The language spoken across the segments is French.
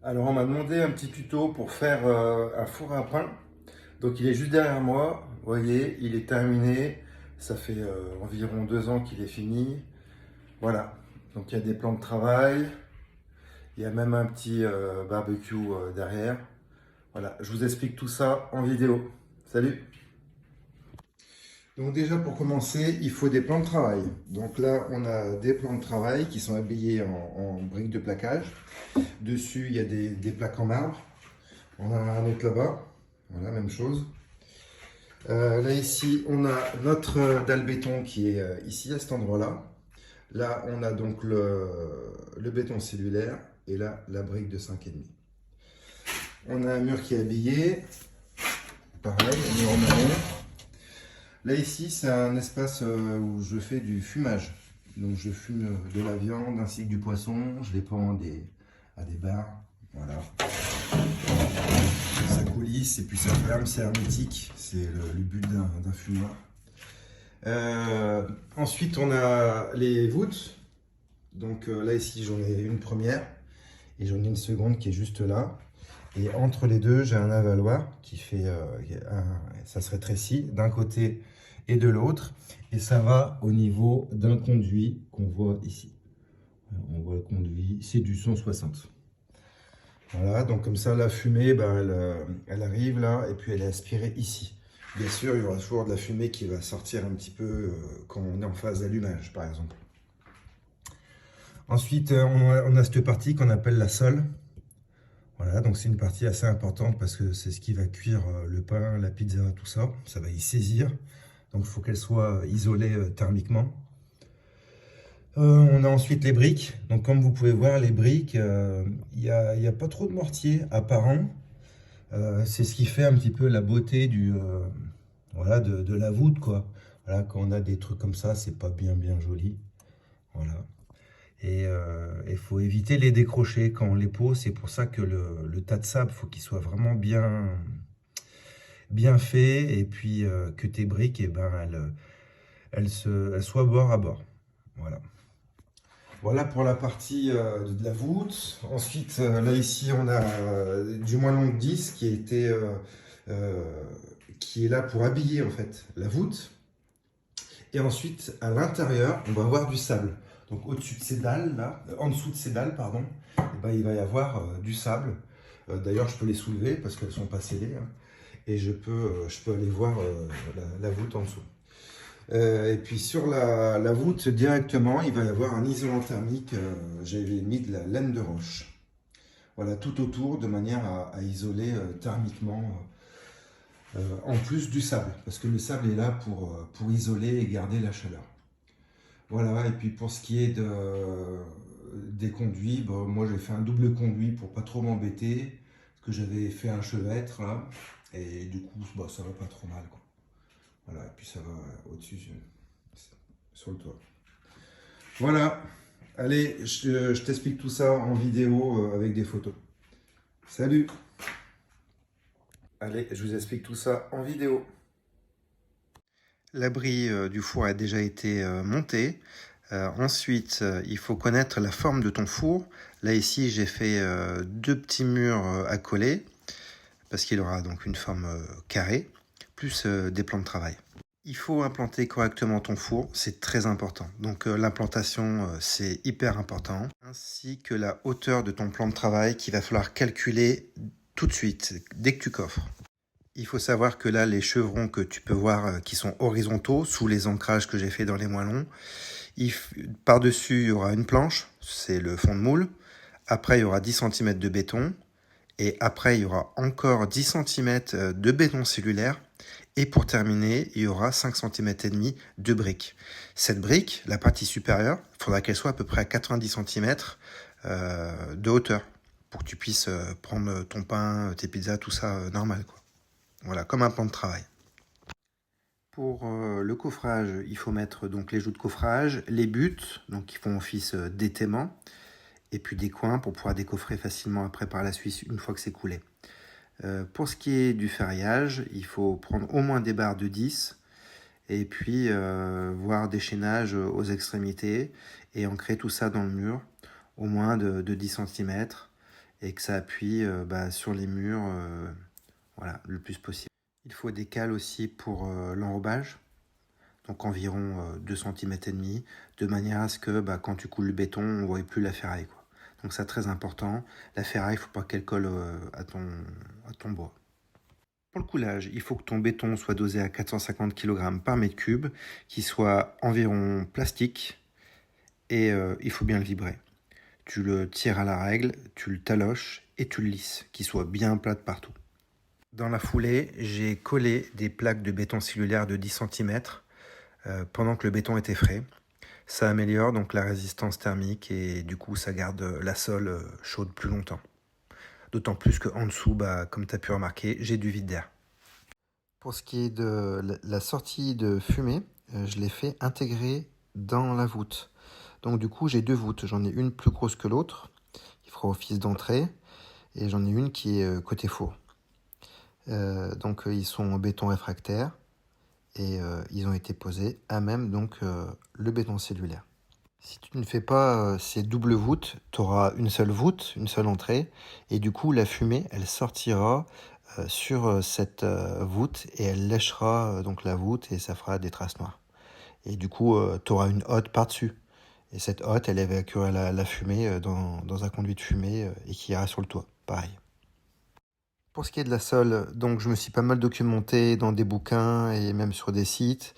Alors on m'a demandé un petit tuto pour faire un four à pain. Donc il est juste derrière moi, vous voyez, il est terminé. Ça fait environ 2 ans qu'il est fini. Voilà, donc il y a des plans de travail, il y a même un petit barbecue derrière. Voilà, je vous explique tout ça en vidéo. Salut! Donc déjà pour commencer, il faut des plans de travail. Donc là, on a des plans de travail qui sont habillés en briques de plaquage. Dessus, il y a des plaques en marbre. On a un autre là-bas. Voilà, même chose. Là ici, on a notre dalle béton qui est ici à cet endroit-là. Là, on a donc le béton cellulaire et là, la brique de 5,5. On a un mur qui est habillé. Pareil, un mur en marron. Là ici, c'est un espace où je fais du fumage. Donc je fume de la viande ainsi que du poisson. Je les pends à des barres. Voilà. Ça coulisse et puis ça ferme, c'est hermétique. C'est le but d'un fumoir. Ensuite, on a les voûtes. Donc là, ici, j'en ai une première et j'en ai une seconde qui est juste là. Et entre les deux, j'ai un avaloir qui fait, ça se rétrécit d'un côté et de l'autre. Et ça va au niveau d'un conduit qu'on voit ici. On voit le conduit, c'est du 160. Voilà, donc comme ça, la fumée, ben, elle arrive là et puis elle est aspirée ici. Bien sûr, il y aura toujours de la fumée qui va sortir un petit peu quand on est en phase d'allumage, par exemple. Ensuite, on a cette partie qu'on appelle la sole. Voilà, donc c'est une partie assez importante parce que c'est ce qui va cuire le pain, la pizza, tout ça. Ça va y saisir. Donc il faut qu'elle soit isolée thermiquement. On a ensuite les briques. Donc comme vous pouvez voir, les briques, il y a pas trop de mortier apparent. C'est ce qui fait un petit peu la beauté voilà, de la voûte, quoi. Voilà, quand on a des trucs comme ça, c'est pas bien joli. Voilà. Et il faut éviter les décrochés quand on les pose. C'est pour ça que le tas de sable, faut qu'il soit vraiment bien fait. Et puis que tes briques, eh ben, elles soient bord à bord. Voilà. Voilà pour la partie de la voûte. Ensuite, là ici, on a du moellon de 10 euh, qui est là pour habiller en fait la voûte. Et ensuite, à l'intérieur, on va avoir du sable. Donc au-dessus de ces dalles, là, en dessous de ces dalles, pardon, eh ben, il va y avoir du sable. D'ailleurs, je peux les soulever parce qu'elles ne sont pas scellées. Hein, et je peux aller voir la voûte en dessous. Et puis sur la voûte, directement, il va y avoir un isolant thermique. J'avais mis de la laine de roche. Voilà, tout autour, de manière à isoler thermiquement en plus du sable, parce que le sable est là pour isoler et garder la chaleur. Voilà, et puis pour ce qui est des conduits, bon, moi j'ai fait un double conduit pour pas trop m'embêter, parce que j'avais fait un chevêtre là, et du coup bah, ça va pas trop mal, quoi. Voilà, et puis ça va au-dessus sur le toit. Voilà, allez, je t'explique tout ça en vidéo avec des photos. Salut! Allez, je vous explique tout ça en vidéo. L'abri du four a déjà été monté. Ensuite, il faut connaître la forme de ton four. Là, ici, j'ai fait deux petits murs à coller parce qu'il aura donc une forme carrée, plus des plans de travail. Il faut implanter correctement ton four, c'est très important. Donc l'implantation, c'est hyper important, ainsi que la hauteur de ton plan de travail qu'il va falloir calculer tout de suite, dès que tu coffres. Il faut savoir que là, les chevrons que tu peux voir qui sont horizontaux, sous les ancrages que j'ai fait dans les moellons, par-dessus, il y aura une planche, c'est le fond de moule. Après, il y aura 10 cm de béton. Et après, il y aura encore 10 cm de béton cellulaire. Et pour terminer, il y aura 5 cm et demi de brique. Cette brique, la partie supérieure, il faudra qu'elle soit à peu près à 90 cm de hauteur pour que tu puisses prendre ton pain, tes pizzas, tout ça normal, quoi. Voilà, comme un plan de travail. Pour le coffrage, il faut mettre donc les joues de coffrage, les buts, donc qui font office d'étaiement, et puis des coins pour pouvoir décoffrer facilement après par la suite une fois que c'est coulé. Pour ce qui est du ferraillage, il faut prendre au moins des barres de 10 et puis voir des chaînages aux extrémités et ancrer tout ça dans le mur, au moins de 10 cm. et que ça appuie sur les murs voilà, le plus possible. Il faut des cales aussi pour l'enrobage, donc environ 2 cm et demi, de manière à ce que quand tu coules le béton, on ne voit plus la ferraille, quoi. Donc c'est très important. La ferraille, il ne faut pas qu'elle colle à ton bois. Pour le coulage, il faut que ton béton soit dosé à 450 kg par mètre cube, qu'il soit environ plastique, et il faut bien le vibrer. Tu le tires à la règle, tu le taloches et tu le lisses, qu'il soit bien plat de partout. Dans la foulée, j'ai collé des plaques de béton cellulaire de 10 cm pendant que le béton était frais. Ça améliore donc la résistance thermique et du coup ça garde la sole chaude plus longtemps. D'autant plus qu'en dessous, comme tu as pu remarquer, j'ai du vide d'air. Pour ce qui est de la sortie de fumée, je l'ai fait intégrer dans la voûte. Donc du coup j'ai 2 voûtes, j'en ai une plus grosse que l'autre, qui fera office d'entrée, et j'en ai une qui est côté four. Donc ils sont en béton réfractaire. Et ils ont été posés à même le béton cellulaire. Si tu ne fais pas ces doubles voûtes, tu auras une seule voûte, une seule entrée, et du coup la fumée elle sortira sur cette voûte et elle lèchera donc la voûte et ça fera des traces noires. Et du coup tu auras une hotte par-dessus. Et cette hotte elle évacuera la fumée dans un conduit de fumée et qui ira sur le toit, pareil. Pour ce qui est de la sole, donc je me suis pas mal documenté dans des bouquins et même sur des sites.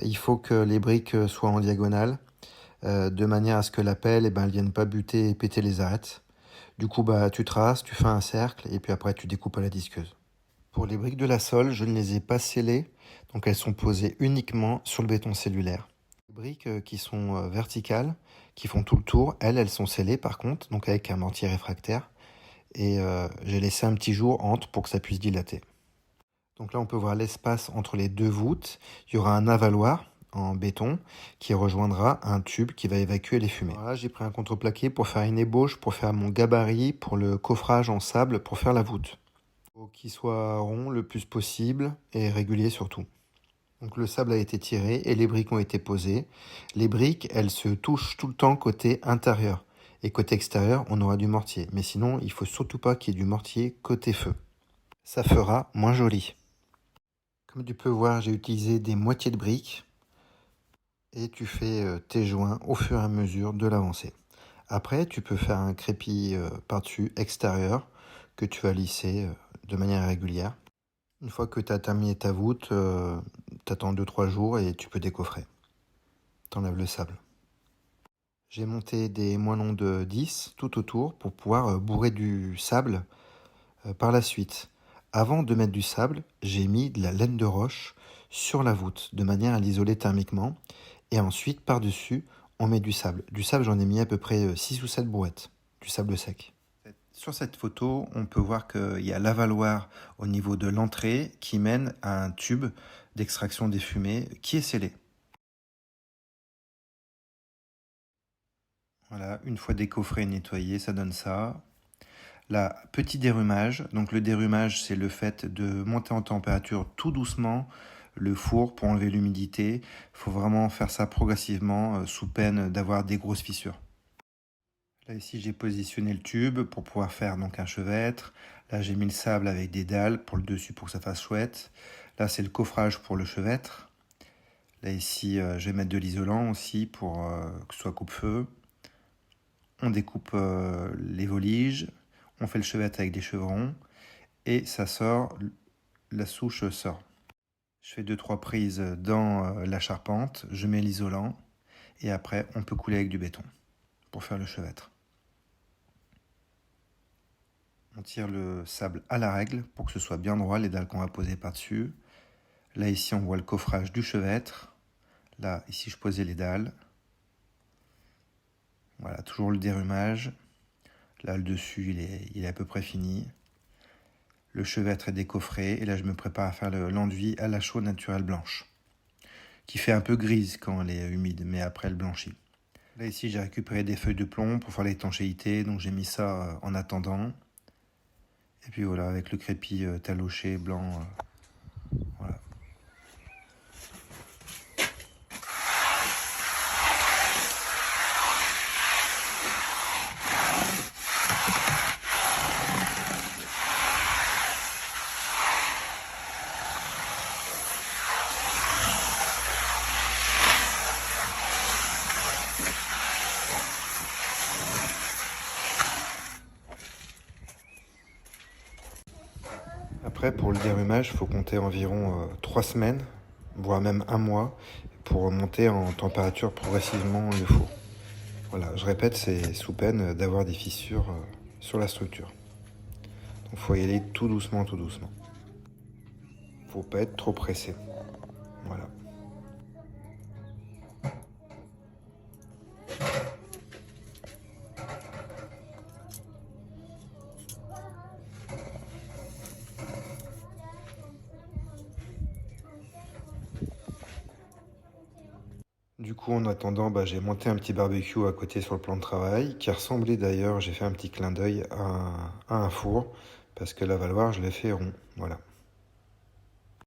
Il faut que les briques soient en diagonale, de manière à ce que la pelle, elle vienne pas buter et péter les arêtes. Du coup, tu traces, tu fais un cercle et puis après tu découpes à la disqueuse. Pour les briques de la sole, je ne les ai pas scellées, donc elles sont posées uniquement sur le béton cellulaire. Les briques qui sont verticales, qui font tout le tour, elles sont scellées par contre, donc avec un mortier réfractaire. Et j'ai laissé un petit jour entre pour que ça puisse dilater. Donc là on peut voir l'espace entre les 2 voûtes. Il y aura un avaloir en béton qui rejoindra un tube qui va évacuer les fumées. Voilà, j'ai pris un contreplaqué pour faire une ébauche, pour faire mon gabarit, pour le coffrage en sable, pour faire la voûte. Il faut qu'il soit rond le plus possible et régulier surtout. Donc le sable a été tiré et les briques ont été posées. Les briques, elles se touchent tout le temps côté intérieur. Et côté extérieur, on aura du mortier. Mais sinon, il faut surtout pas qu'il y ait du mortier côté feu. Ça fera moins joli. Comme tu peux voir, j'ai utilisé des moitiés de briques. Et tu fais tes joints au fur et à mesure de l'avancée. Après, tu peux faire un crépi par-dessus extérieur que tu vas lisser de manière régulière. Une fois que tu as terminé ta voûte, tu attends 2-3 jours et tu peux décoffrer. T'enlèves le sable. J'ai monté des moellons de 10 tout autour pour pouvoir bourrer du sable par la suite. Avant de mettre du sable, j'ai mis de la laine de roche sur la voûte de manière à l'isoler thermiquement. Et ensuite, par-dessus, on met du sable. Du sable, j'en ai mis à peu près 6 ou 7 brouettes, du sable sec. Sur cette photo, on peut voir qu'il y a l'avaloir au niveau de l'entrée qui mène à un tube d'extraction des fumées qui est scellé. Voilà, une fois décoffré et nettoyé, ça donne ça. Là, petit dérumage. Donc le dérumage, c'est le fait de monter en température tout doucement le four pour enlever l'humidité. Il faut vraiment faire ça progressivement sous peine d'avoir des grosses fissures. Là ici, j'ai positionné le tube pour pouvoir faire donc un chevêtre. Là, j'ai mis le sable avec des dalles pour le dessus pour que ça fasse chouette. Là, c'est le coffrage pour le chevêtre. Là ici, je vais mettre de l'isolant aussi pour que ce soit coupe-feu. On découpe les voliges, on fait le chevêtre avec des chevrons et ça sort, la souche sort. Je fais 2-3 prises dans la charpente, je mets l'isolant et après on peut couler avec du béton pour faire le chevêtre. On tire le sable à la règle pour que ce soit bien droit, les dalles qu'on va poser par-dessus. Là ici on voit le coffrage du chevêtre. Là ici je posais les dalles. Voilà, toujours le dérumage. Là, le dessus, il est à peu près fini. Le chevêtre est décoffré. Et là, je me prépare à faire l'enduit à la chaux naturelle blanche, qui fait un peu grise quand elle est humide, mais après, elle blanchit. Là, ici, j'ai récupéré des feuilles de plomb pour faire l'étanchéité. Donc, j'ai mis ça en attendant. Et puis, voilà, avec le crépi taloché blanc. Voilà. Après, pour le dérumage, il faut compter environ 3 semaines, voire même un mois, pour monter en température progressivement le four. Voilà, je répète, c'est sous peine d'avoir des fissures sur la structure. Donc il faut y aller tout doucement, tout doucement. Faut pas être trop pressé. Voilà. Du coup, en attendant, j'ai monté un petit barbecue à côté sur le plan de travail, qui ressemblait d'ailleurs, j'ai fait un petit clin d'œil à un four, parce que la valoir, je l'ai fait rond. Voilà.